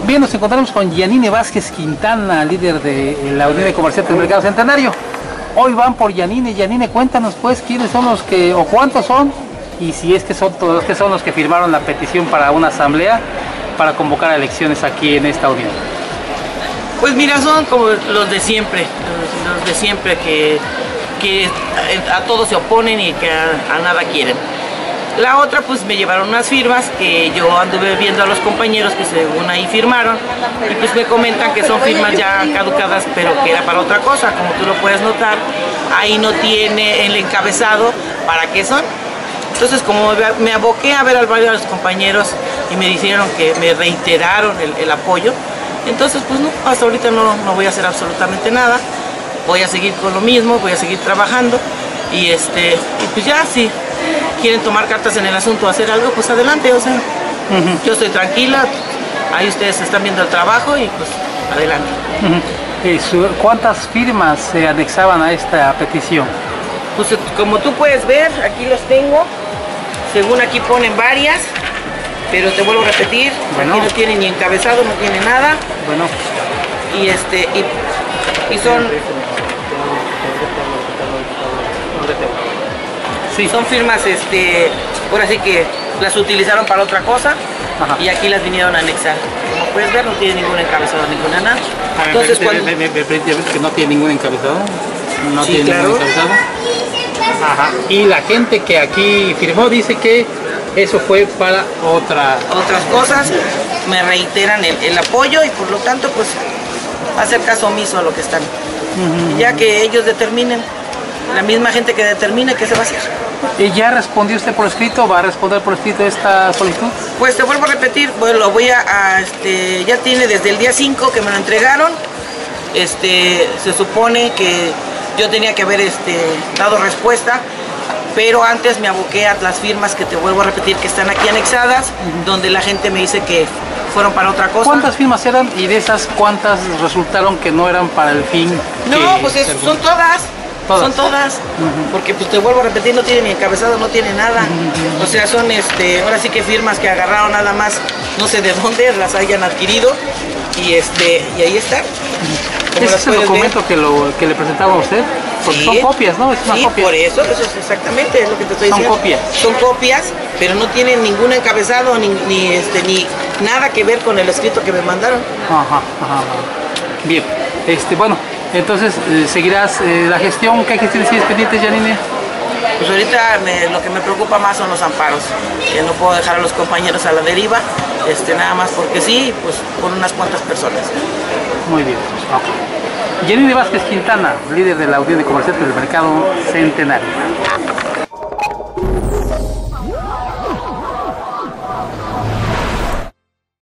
Bien, nos encontramos con Yanine Vázquez Quintana, líder de la Unión de Comerciantes del Mercado Centenario. Hoy van por Yanine. Yanine, cuéntanos pues quiénes son los que, o cuántos son, y si es que son todos los que son los que firmaron la petición para una asamblea para convocar a elecciones aquí en esta unión. Pues mira, son como los de siempre que a todos se oponen y que a nada quieren. La otra, pues me llevaron unas firmas que yo anduve viendo a los compañeros que según ahí firmaron, y pues me comentan que son firmas ya caducadas, pero que era para otra cosa. Como tú lo puedes notar, ahí no tiene el encabezado para qué son. Entonces, como me aboqué a ver al barrio de los compañeros y me dijeron que me reiteraron el apoyo, entonces pues no, hasta ahorita no voy a hacer absolutamente nada. Voy a seguir con lo mismo, voy a seguir trabajando y pues ya si quieren tomar cartas en el asunto o hacer algo, pues adelante, o sea, yo estoy tranquila, ahí ustedes están viendo el trabajo y pues adelante. ¿Cuántas firmas se anexaban a esta petición? Pues como tú puedes ver, aquí los tengo, según aquí ponen varias, pero te vuelvo a repetir, bueno, aquí no tiene ni encabezado, no tiene nada. Bueno. Y son... Sí, son firmas, por así que las utilizaron para otra cosa. Ajá. Y aquí las vinieron a anexar. Como puedes ver, no tiene ningún encabezado, ninguna nada. Entonces, que no tiene ningún encabezado. No sí, tiene claro. Ningún encabezado. Ajá. Y la gente que aquí firmó dice que eso fue para otras cosas. Me reiteran el apoyo y por lo tanto, pues, hacer caso omiso a lo que están. Ya que ellos determinen. La misma gente que determine qué se va a hacer. ¿Y ya respondió usted por escrito? ¿Va a responder por escrito esta solicitud? Pues te vuelvo a repetir, bueno, lo voy ya tiene desde el día 5 que me lo entregaron. Se supone que yo tenía que haber dado respuesta, pero antes me aboqué a las firmas que te vuelvo a repetir que están aquí anexadas, donde la gente me dice que fueron para otra cosa. ¿Cuántas firmas eran y de esas cuántas resultaron que no eran para el fin? No, pues son todas. Son todas, porque pues te vuelvo a repetir, no tiene ni encabezado, no tiene nada. O sea, son ahora sí que firmas que agarraron nada más, no sé de dónde las hayan adquirido y ahí está. ¿Ese es el documento que le presentaba a usted? Porque sí, son copias, ¿no? Es una copia. Por eso es exactamente lo que te estoy diciendo. Son copias. Son copias, pero no tienen ningún encabezado ni nada que ver con el escrito que me mandaron. Ajá. Bien, bueno. Entonces, ¿seguirás la gestión? ¿Qué gestiones tienes pendientes, Yanine? Pues ahorita lo que me preocupa más son los amparos, que no puedo dejar a los compañeros a la deriva, nada más porque sí, pues por unas cuantas personas. Muy bien. Okay. Yanine Vázquez Quintana, líder de la Unión de Comerciantes del Mercado Centenario.